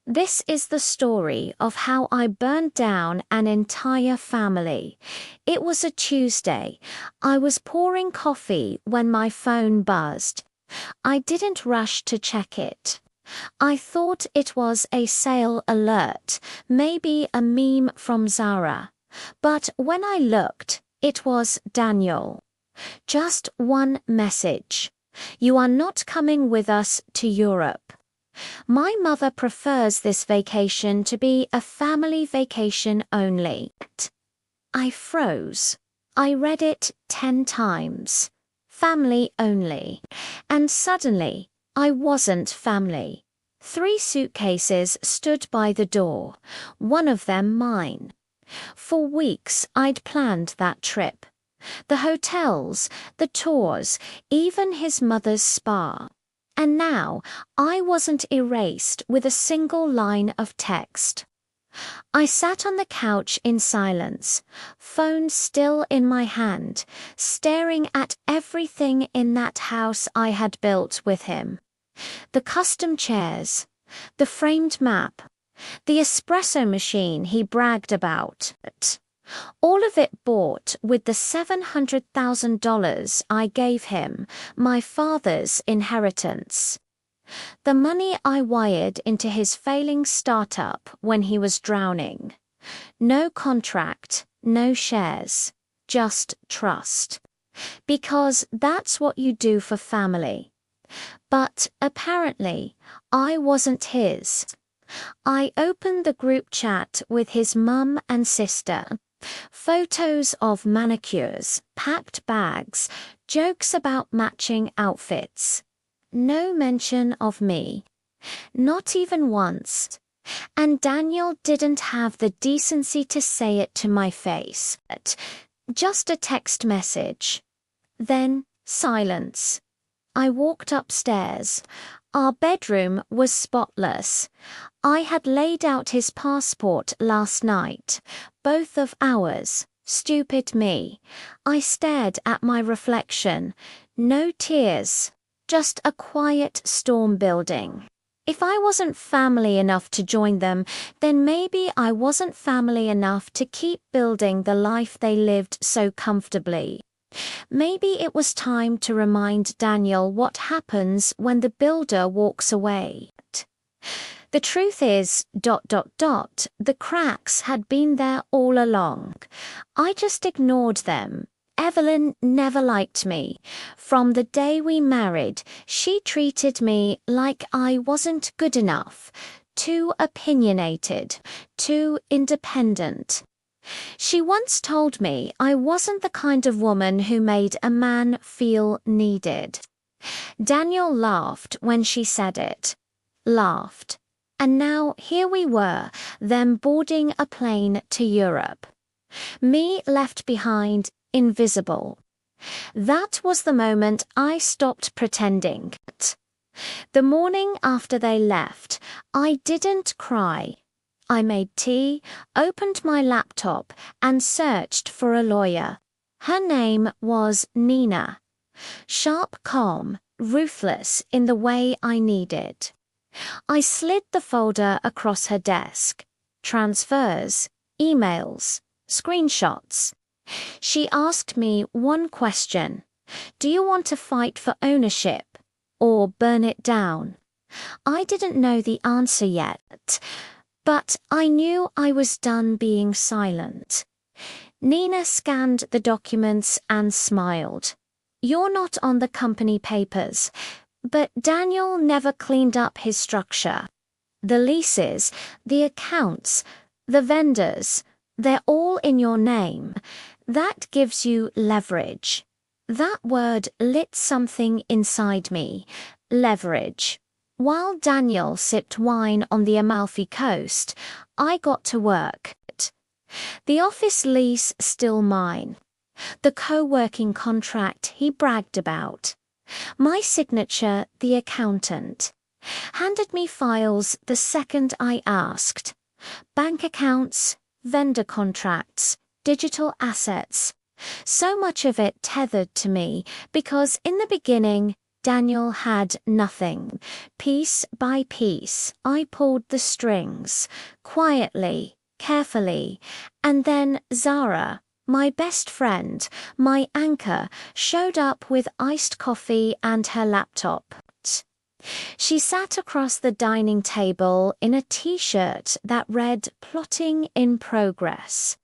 This is the story of how I burned down an entire family. It was a Tuesday. I was pouring coffee when my phone buzzed. I didn't rush to check it. I thought it was a sale alert, maybe a meme from Zara. But when I looked, it was Daniel. Just one message. You are not coming with us to Europe. My mother prefers this vacation to be a family vacation only. I froze. I read it 10 times. Family only. And suddenly, I wasn't family. 3 suitcases stood by the door, one of them mine. For weeks I'd planned that trip. The hotels, the tours, even his mother's spa. And now I wasn't erased with a single line of text. I sat on the couch in silence, phone still in my hand, staring at everything in that house I had built with him. The custom chairs, the framed map, the espresso machine he bragged about. All of it bought with the $700,000 I gave him, my father's inheritance. The money I wired into his failing startup when he was drowning. No contract, no shares, just trust. Because that's what you do for family. But apparently, I wasn't his. I opened the group chat with his mum and sister. Photos of manicures, packed bags, jokes about matching outfits. No mention of me. Not even once. And Daniel didn't have the decency to say it to my face. Just a text message. Then silence. I walked upstairs. Our bedroom was spotless. I had laid out his passport last night, both of ours. Stupid me. I stared at my reflection. No tears, just a quiet storm building. If I wasn't family enough to join them, then maybe I wasn't family enough to keep building the life they lived so comfortably. Maybe it was time to remind Daniel what happens when the builder walks away. The truth is, the cracks had been there all along. I just ignored them. Evelyn never liked me. From the day we married, she treated me like I wasn't good enough, too opinionated, too independent. She once told me I wasn't the kind of woman who made a man feel needed. Daniel laughed when she said it. Laughed. And now here we were, them boarding a plane to Europe. Me left behind, invisible. That was the moment I stopped pretending. The morning after they left, I didn't cry. I made tea, opened my laptop, and searched for a lawyer. Her name was Nina. Sharp, calm, ruthless in the way I needed. I slid the folder across her desk. Transfers, emails, screenshots. She asked me one question. Do you want to fight for ownership or burn it down? I didn't know the answer yet. But I knew I was done being silent. Nina scanned the documents and smiled. You're not on the company papers, but Daniel never cleaned up his structure. The leases, the accounts, the vendors, they're all in your name. That gives you leverage. That word lit something inside me. Leverage. While Daniel sipped wine on the Amalfi Coast, I got to work. The office lease still mine. The co-working contract he bragged about. My signature, the accountant. Handed me files the second I asked. Bank accounts, vendor contracts, digital assets. So much of it tethered to me because in the beginning, Daniel had nothing. Piece by piece, I pulled the strings, quietly, carefully, and then Zara, my best friend, my anchor, showed up with iced coffee and her laptop. She sat across the dining table in a t-shirt that read "Plotting in Progress."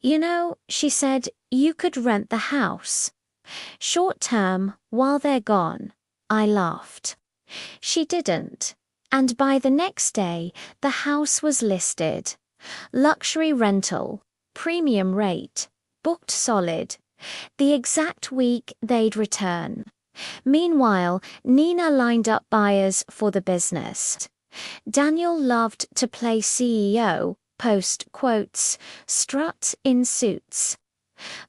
"You know," she said, "you could rent the house. Short term, while they're gone." I laughed. She didn't. And by the next day, the house was listed. Luxury rental, premium rate, booked solid. The exact week they'd return. Meanwhile, Nina lined up buyers for the business. Daniel loved to play CEO, post quotes, strut in suits.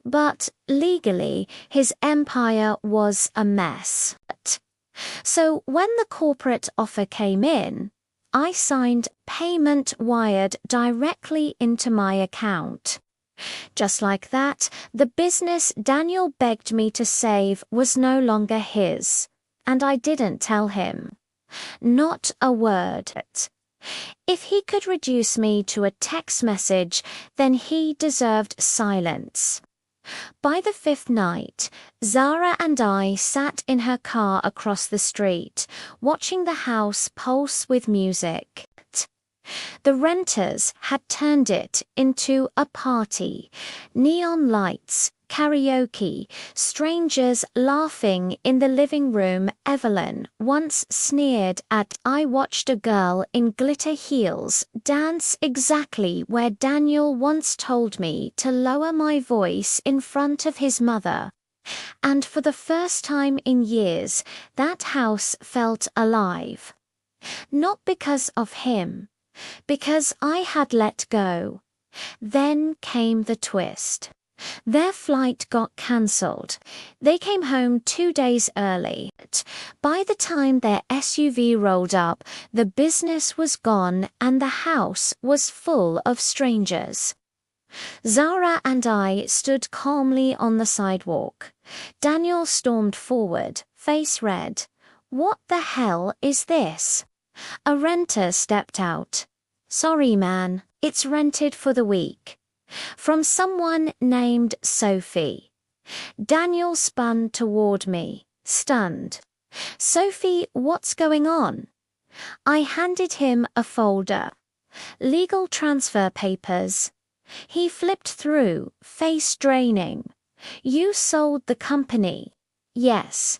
But legally, his empire was a mess. So when the corporate offer came in, I signed payment wired directly into my account. Just like that, the business Daniel begged me to save was no longer his, and I didn't tell him. Not a word. If he could reduce me to a text message, then he deserved silence. By the fifth night, Zara and I sat in her car across the street, watching the house pulse with music. The renters had turned it into a party. Neon lights, karaoke, strangers laughing in the living room. Evelyn once sneered at "I watched a girl in glitter heels dance exactly where Daniel once told me to lower my voice in front of his mother." And for the first time in years, that house felt alive. Not because of him. Because I had let go. Then came the twist. Their flight got cancelled. They came home 2 days early. By the time their SUV rolled up, the business was gone and the house was full of strangers. Zara and I stood calmly on the sidewalk. Daniel stormed forward, face red. "What the hell is this?" A renter stepped out. "Sorry, man, it's rented for the week." From someone named Sophie. Daniel spun toward me, stunned. "Sophie, what's going on?" I handed him a folder. Legal transfer papers. He flipped through, face draining. "You sold the company." "Yes."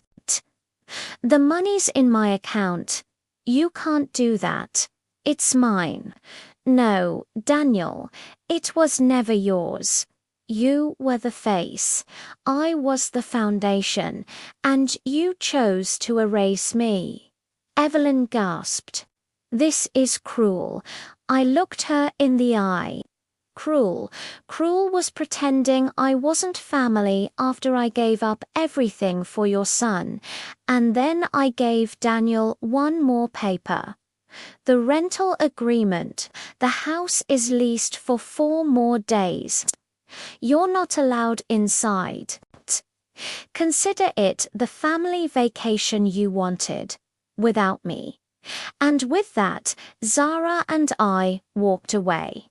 "The money's in my account." "You can't do that. It's mine." "No, Daniel, it was never yours. You were the face. I was the foundation, and you chose to erase me." Evelyn gasped. "This is cruel." I looked her in the eye. Cruel. Cruel was pretending I wasn't family after I gave up everything for your son, and then I gave Daniel one more paper. The rental agreement. The house is leased for 4 more days. You're not allowed inside. Consider it the family vacation you wanted, without me. And with that, Zara and I walked away.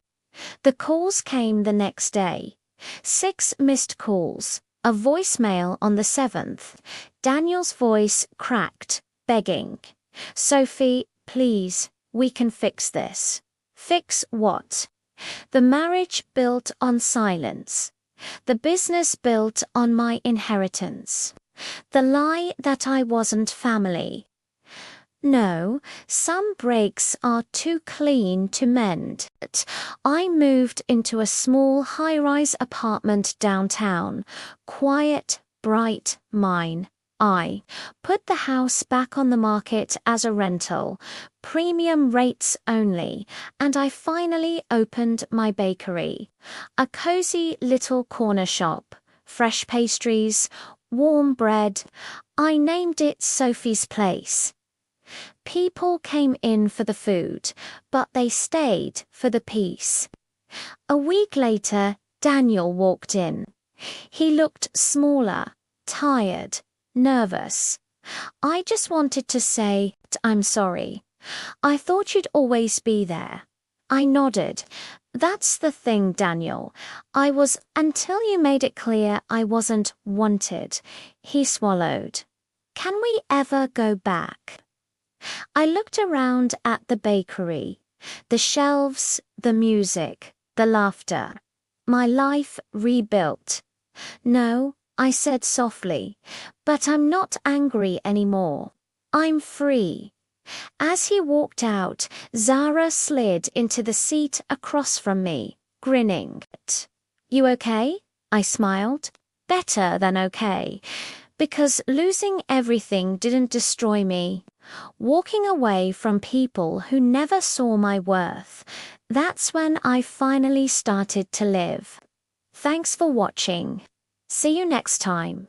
The calls came the next day. 6 missed calls, a voicemail on the 7th. Daniel's voice cracked, begging. "Sophie, please, we can fix this." Fix what? The marriage built on silence. The business built on my inheritance. The lie that I wasn't family. No, some breaks are too clean to mend. I moved into a small high-rise apartment downtown. Quiet, bright, mine. I put the house back on the market as a rental, premium rates only, and I finally opened my bakery. A cozy little corner shop, fresh pastries, warm bread. I named it Sophie's Place. People came in for the food, but they stayed for the peace. A week later, Daniel walked in. He looked smaller, tired, nervous. I just wanted to say, I'm sorry. I thought you'd always be there. I nodded. That's the thing, Daniel. Until you made it clear I wasn't wanted. He swallowed. Can we ever go back? I looked around at the bakery, the shelves, the music, the laughter. My life rebuilt. No, I said softly, but I'm not angry anymore. I'm free. As he walked out, Zara slid into the seat across from me, grinning. You okay? I smiled. Better than okay. Because losing everything didn't destroy me. Walking away from people who never saw my worth, that's when I finally started to live. Thanks for watching. See you next time.